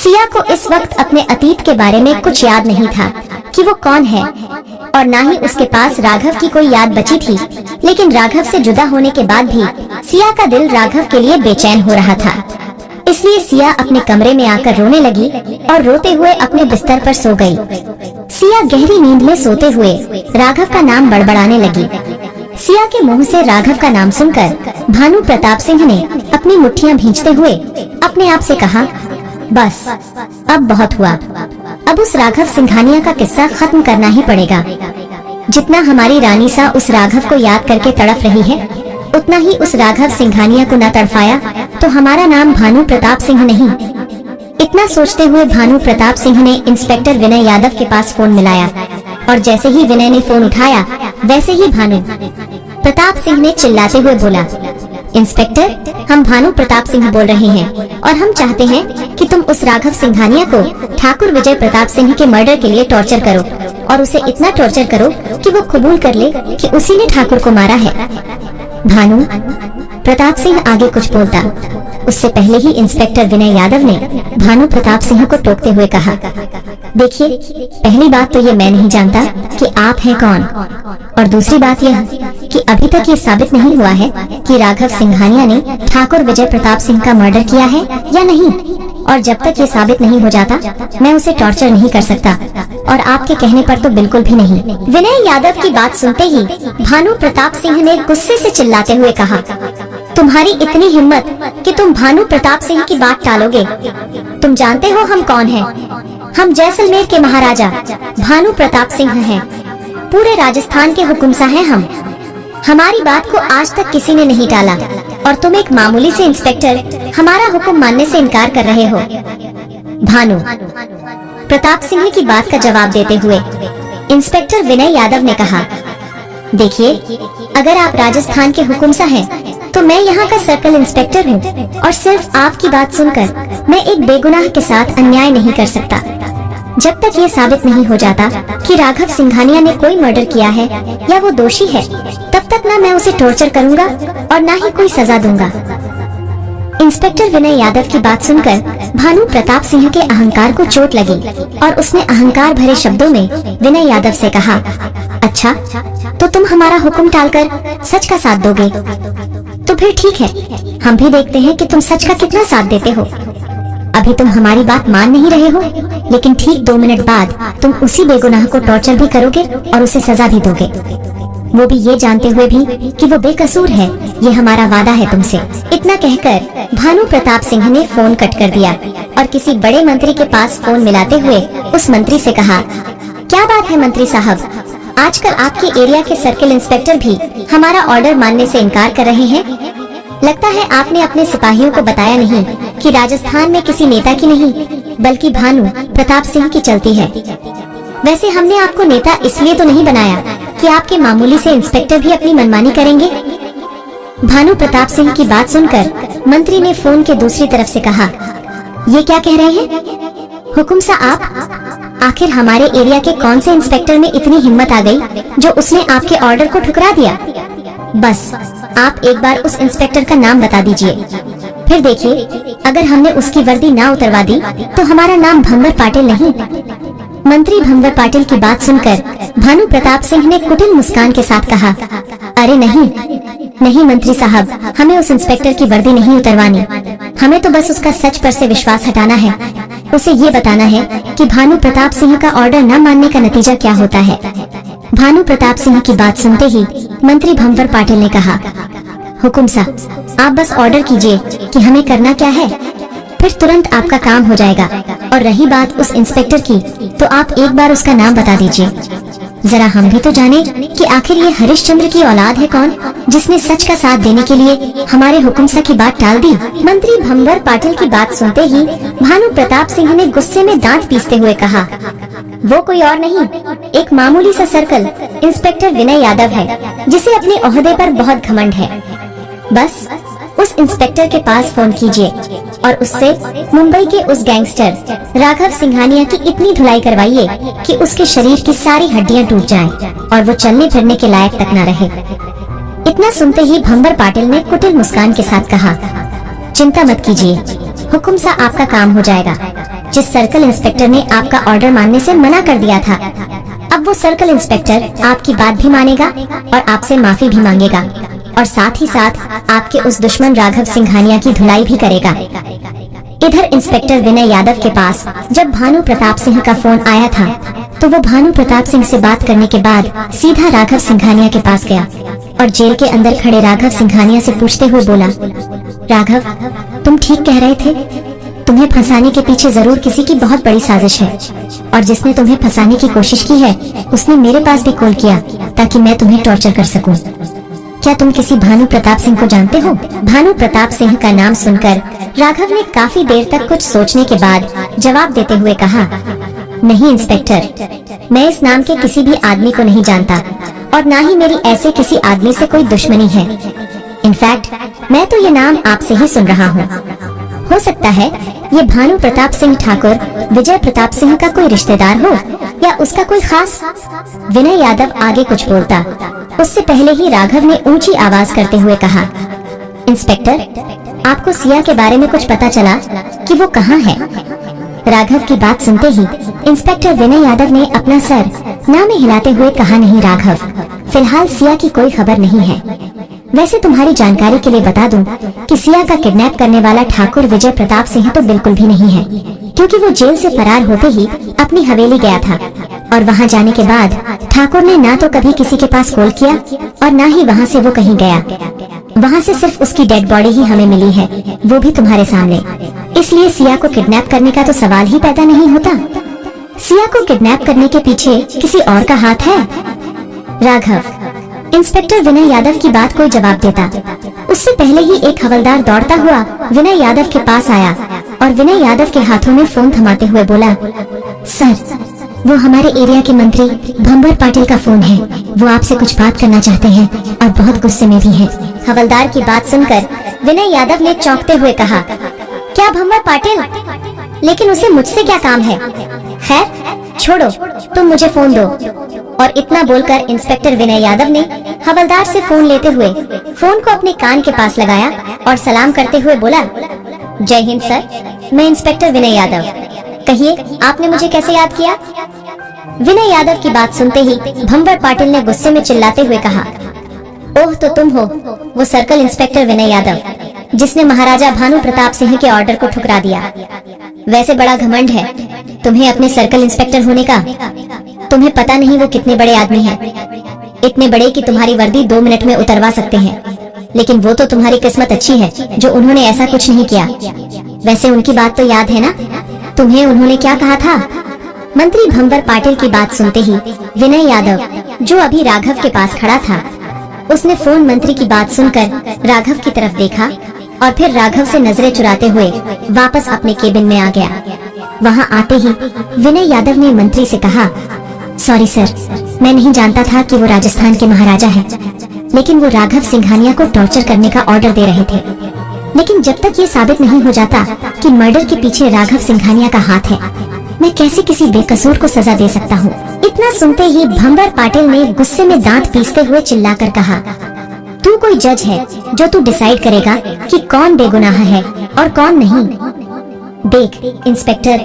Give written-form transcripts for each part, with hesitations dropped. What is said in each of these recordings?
सिया को इस वक्त अपने अतीत के बारे में कुछ याद नहीं था कि वो कौन है, और ना ही उसके पास राघव की कोई याद बची थी। लेकिन राघव से जुदा होने के बाद भी सिया का दिल राघव के लिए बेचैन हो रहा था। इसलिए सिया अपने कमरे में आकर रोने लगी और रोते हुए अपने बिस्तर पर सो गई। सिया गहरी नींद में सोते हुए राघव का नाम बड़बड़ाने लगी। सिया के मुंह से राघव का नाम सुनकर भानु प्रताप सिंह ने अपनी मुट्ठियां भींचते हुए अपने आप से कहा, बस अब बहुत हुआ। अब उस राघव सिंघानिया का किस्सा खत्म करना ही पड़ेगा। जितना हमारी रानी सा उस राघव को याद करके तड़प रही है, उतना ही उस राघव सिंघानिया को न तड़पाया तो हमारा नाम भानु प्रताप सिंह नहीं। इतना सोचते हुए भानु प्रताप सिंह ने इंस्पेक्टर विनय यादव के पास फोन मिलाया, और जैसे ही विनय ने फोन उठाया वैसे ही भानु प्रताप सिंह ने चिल्लाते हुए बोला, इंस्पेक्टर, हम भानु प्रताप सिंह बोल रहे हैं और हम चाहते हैं कि तुम उस राघव सिंघानिया को ठाकुर विजय प्रताप सिंह के मर्डर के लिए टॉर्चर करो, और उसे इतना टॉर्चर करो कि वो कबूल कर ले कि उसी ने ठाकुर को मारा है। भानु प्रताप सिंह आगे कुछ बोलता, उससे पहले ही इंस्पेक्टर विनय यादव ने भानु प्रताप सिंह को टोकते हुए कहा, देखिए, पहली बात तो ये मैं नहीं जानता कि आप हैं कौन, और दूसरी बात यह कि अभी तक ये साबित नहीं हुआ है कि राघव सिंघानिया ने ठाकुर विजय प्रताप सिंह का मर्डर किया है या नहीं, और जब तक ये साबित नहीं हो जाता मैं उसे टॉर्चर नहीं कर सकता, और आपके कहने पर तो बिल्कुल भी नहीं। विनय यादव की बात सुनते ही भानु प्रताप सिंह ने गुस्से से चिल्लाते हुए कहा, तुम्हारी इतनी हिम्मत कि तुम भानु प्रताप सिंह की बात टालोगे? तुम जानते हो हम कौन हैं? हम जैसलमेर के महाराजा भानु प्रताप सिंह हैं। पूरे राजस्थान के हुकुमशाह हैं हम। हमारी बात को आज तक किसी ने नहीं टाला, और तुम एक मामूली से इंस्पेक्टर हमारा हुक्म मानने से इनकार कर रहे हो। भानु प्रताप सिंह की बात का जवाब देते हुए इंस्पेक्टर विनय यादव ने कहा, देखिए, अगर आप राजस्थान के हुकुमशाह हैं तो मैं यहाँ का सर्कल इंस्पेक्टर हूँ, और सिर्फ आपकी बात सुनकर मैं एक बेगुनाह के साथ अन्याय नहीं कर सकता। जब तक ये साबित नहीं हो जाता कि राघव सिंघानिया ने कोई मर्डर किया है या वो दोषी है, तब तक ना मैं उसे टॉर्चर करूँगा और ना ही कोई सजा दूंगा। इंस्पेक्टर विनय यादव की बात सुनकर भानु प्रताप सिंह के अहंकार को चोट लगी, और उसने अहंकार भरे शब्दों में विनय यादव से कहा, अच्छा, तो तुम हमारा हुक्म टालकर सच का साथ दोगे? तो फिर ठीक है, हम भी देखते हैं कि तुम सच का कितना साथ देते हो। अभी तुम हमारी बात मान नहीं रहे हो, लेकिन ठीक 2 मिनट बाद तुम उसी बेगुनाह को टॉर्चर भी करोगे और उसे सजा भी दोगे, वो भी ये जानते हुए भी कि वो बेकसूर है। ये हमारा वादा है तुमसे। इतना कहकर भानु प्रताप सिंह ने फोन कट कर दिया और किसी बड़े मंत्री के पास फोन मिलाते हुए उस मंत्री से कहा, क्या बात है मंत्री साहब, आजकल आपके एरिया के सर्किल इंस्पेक्टर भी हमारा ऑर्डर मानने से इनकार कर रहे हैं। लगता है आपने अपने सिपाहियों को बताया नहीं कि राजस्थान में किसी नेता की नहीं बल्कि भानु प्रताप सिंह की चलती है। वैसे हमने आपको नेता इसलिए तो नहीं बनाया कि आपके मामूली से इंस्पेक्टर भी अपनी मनमानी करेंगे। भानु प्रताप सिंह की बात सुनकर मंत्री ने फोन के दूसरी तरफ से कहा, ये क्या कह रहे हैं हुकुमसा आप? आखिर हमारे एरिया के कौन से इंस्पेक्टर में इतनी हिम्मत आ गई जो उसने आपके ऑर्डर को ठुकरा दिया? बस आप एक बार उस इंस्पेक्टर का नाम बता दीजिए, फिर देखिए, अगर हमने उसकी वर्दी ना उतरवा दी तो हमारा नाम भंवर पाटिल नहीं। मंत्री भंवर पाटिल की बात सुनकर भानु प्रताप सिंह ने कुटिल मुस्कान के साथ कहा, अरे नहीं नहीं मंत्री साहब, हमें उस इंस्पेक्टर की वर्दी नहीं उतरवानी। हमें तो बस उसका सच पर से विश्वास हटाना है। उसे ये बताना है कि भानु प्रताप सिंह का ऑर्डर न मानने का नतीजा क्या होता है। भानु प्रताप सिंह की बात सुनते ही मंत्री भंवर पाटिल ने कहा, हुकुमसा, आप बस ऑर्डर कीजिए कि हमें करना क्या है, फिर तुरंत आपका काम हो जाएगा। और रही बात उस इंस्पेक्टर की, तो आप एक बार उसका नाम बता दीजिए, जरा हम भी तो जाने कि आखिर ये हरिश्चंद्र की औलाद है कौन जिसने सच का साथ देने के लिए हमारे हुकुमसा की बात टाल दी। मंत्री भंवर पाटिल की बात सुनते ही भानु प्रताप सिंह ने गुस्से में दांत पीसते हुए कहा, वो कोई और नहीं, एक मामूली सा सर्कल इंस्पेक्टर विनय यादव है जिसे अपने ओहदे पर बहुत घमंड है। बस उस इंस्पेक्टर के पास फोन कीजिए और उससे मुंबई के उस गैंगस्टर राघव सिंघानिया की इतनी धुलाई करवाइए कि उसके शरीर की सारी हड्डियां टूट जाएं और वो चलने फिरने के लायक तक न रहे। इतना सुनते ही भंवर पाटिल ने कुटिल मुस्कान के साथ कहा, चिंता मत कीजिए हुकुम सा आपका काम हो जाएगा। जिस सर्कल इंस्पेक्टर ने आपका ऑर्डर मानने से मना कर दिया था, अब वो सर्कल इंस्पेक्टर आपकी बात भी मानेगा और आपसे माफी भी मांगेगा और साथ ही साथ आपके उस दुश्मन राघव सिंघानिया की धुलाई भी करेगा। इधर इंस्पेक्टर विनय यादव के पास जब भानु प्रताप सिंह का फोन आया था तो वो भानु प्रताप सिंह से बात करने के बाद सीधा राघव सिंघानिया के पास गया और जेल के अंदर खड़े राघव सिंघानिया से पूछते हुए बोला, राघव, तुम ठीक कह रहे थे। तुम्हें फंसाने के पीछे जरूर किसी की बहुत बड़ी साजिश है और जिसने तुम्हें फंसाने की कोशिश की है उसने मेरे पास भी कॉल किया ताकि मैं तुम्हें टॉर्चर कर सकूं। क्या तुम किसी भानु प्रताप सिंह को जानते हो? भानु प्रताप सिंह का नाम सुनकर राघव ने काफी देर तक कुछ सोचने के बाद जवाब देते हुए कहा, नहीं इंस्पेक्टर, मैं इस नाम के किसी भी आदमी को नहीं जानता और न ही मेरी ऐसे किसी आदमी से कोई दुश्मनी है। इनफैक्ट मैं तो ये नाम आपसे ही सुन रहा हूँ। हो सकता है ये भानु प्रताप सिंह ठाकुर विजय प्रताप सिंह का कोई रिश्तेदार हो या उसका कोई खास। विनय यादव आगे कुछ बोलता, उससे पहले ही राघव ने ऊंची आवाज करते हुए कहा, इंस्पेक्टर, आपको सिया के बारे में कुछ पता चला कि वो कहाँ है? राघव की बात सुनते ही इंस्पेक्टर विनय यादव ने अपना सर ना में हिलाते हुए कहा, नहीं राघव, फिलहाल सिया की कोई खबर नहीं है। वैसे तुम्हारी जानकारी के लिए बता दूं कि सिया का किडनैप करने वाला ठाकुर विजय प्रताप सिंह तो बिल्कुल भी नहीं है, क्योंकि वो जेल से फरार होते ही अपनी हवेली गया था और वहां जाने के बाद ठाकुर ने ना तो कभी किसी के पास कॉल किया और ना ही वहां से वो कहीं गया। वहां से सिर्फ उसकी डेड बॉडी ही हमें मिली है, वो भी तुम्हारे सामने। इसलिए सिया को किडनैप करने का तो सवाल ही पैदा नहीं होता। सिया को किडनैप करने के पीछे किसी और का हाथ है। राघव, इंस्पेक्टर विनय यादव की बात कोई जवाब देता उससे पहले ही एक हवलदार दौड़ता हुआ विनय यादव के पास आया और विनय यादव के हाथों में फोन थमाते हुए बोला, सर, वो हमारे एरिया के मंत्री भंवर पाटिल का फोन है। वो आपसे कुछ बात करना चाहते हैं और बहुत गुस्से में भी हैं। हवलदार की बात सुनकर विनय यादव ने चौंकते हुए कहा, क्या भंवर पाटिल? लेकिन उसे मुझसे क्या काम है? खैर छोड़ो, तुम मुझे फोन दो। और इतना बोलकर इंस्पेक्टर विनय यादव ने हवलदार से फोन लेते हुए फोन को अपने कान के पास लगाया और सलाम करते हुए बोला, जय हिंद सर, मैं इंस्पेक्टर विनय यादव। कहिए, आपने मुझे कैसे याद किया? विनय यादव की बात सुनते ही भंवर पाटिल ने गुस्से में चिल्लाते हुए कहा, ओह, तो तुम हो वो सर्कल इंस्पेक्टर विनय यादव जिसने महाराजा भानु प्रताप सिंह के ऑर्डर को ठुकरा दिया। वैसे बड़ा घमंड है तुम्हें अपने सर्कल इंस्पेक्टर होने का। तुम्हें पता नहीं वो कितने बड़े आदमी हैं, इतने बड़े कि तुम्हारी वर्दी 2 मिनट में उतरवा सकते हैं। लेकिन वो तो तुम्हारी किस्मत अच्छी है जो उन्होंने ऐसा कुछ नहीं किया। वैसे उनकी बात तो याद है ना? तुम्हें उन्होंने क्या कहा था? मंत्री भंवर पाटिल की बात सुनते ही विनय यादव, जो अभी राघव के पास खड़ा था, उसने फोन मंत्री की बात सुनकर राघव की तरफ देखा और फिर राघव से नजरें चुराते हुए वापस अपने केबिन में आ गया। वहां आते ही विनय यादव ने मंत्री से कहा, सॉरी सर, मैं नहीं जानता था कि वो राजस्थान के महाराजा हैं, लेकिन वो राघव सिंघानिया को टॉर्चर करने का ऑर्डर दे रहे थे। लेकिन जब तक ये साबित नहीं हो जाता कि मर्डर के पीछे राघव सिंघानिया का हाथ है, मैं कैसे किसी बेकसूर को सजा दे सकता हूँ? इतना सुनते ही भंवर पाटिल ने गुस्से में दांत पीसते हुए चिल्लाकर कहा, तू कोई जज है जो तू डिसाइड करेगा कि कौन बेगुनाह है और कौन नहीं? देख इंस्पेक्टर,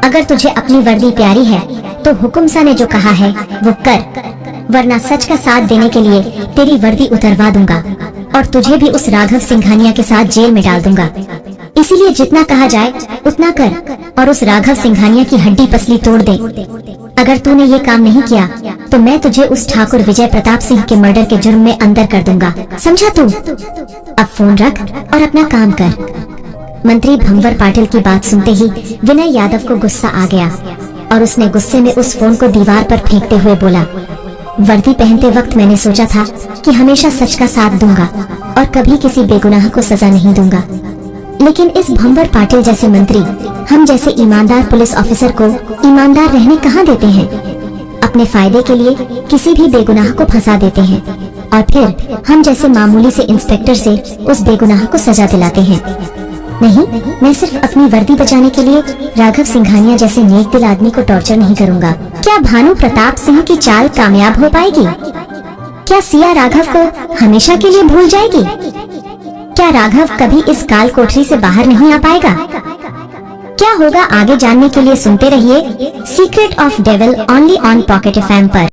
अगर तुझे अपनी वर्दी प्यारी है तो हुकुमसा ने जो कहा है वो कर, वरना सच का साथ देने के लिए तेरी वर्दी उतरवा दूंगा और तुझे भी उस राघव सिंघानिया के साथ जेल में डाल दूंगा। इसीलिए जितना कहा जाए उतना कर और उस राघव सिंघानिया की हड्डी पसली तोड़ दे। अगर तूने ये काम नहीं किया तो मैं तुझे उस ठाकुर विजय प्रताप सिंह के मर्डर के जुर्म में अंदर कर दूंगा, समझा तू? अब फोन रख और अपना काम कर। मंत्री भंवर पाटिल की बात सुनते ही विनय यादव को गुस्सा आ गया और उसने गुस्से में उस फोन को दीवार पर फेंकते हुए बोला, वर्दी पहनते वक्त मैंने सोचा था कि हमेशा सच का साथ दूंगा और कभी किसी बेगुनाह को सजा नहीं दूंगा, लेकिन इस भंवर पाटिल जैसे मंत्री हम जैसे ईमानदार पुलिस ऑफिसर को ईमानदार रहने कहाँ देते हैं। अपने फायदे के लिए किसी भी बेगुनाह को फंसा देते हैं और फिर हम जैसे मामूली से इंस्पेक्टर से उस बेगुनाह को सजा दिलाते हैं। नहीं, मैं सिर्फ अपनी वर्दी बचाने के लिए राघव सिंघानिया जैसे नेक दिल आदमी को टॉर्चर नहीं करूंगा। क्या भानु प्रताप सिंह की चाल कामयाब हो पाएगी? क्या सिया राघव को हमेशा के लिए भूल जाएगी? क्या राघव कभी इस काल कोठरी से बाहर नहीं आ पाएगा? क्या होगा आगे जानने के लिए सुनते रहिए secret of devil only on pocket FM पर।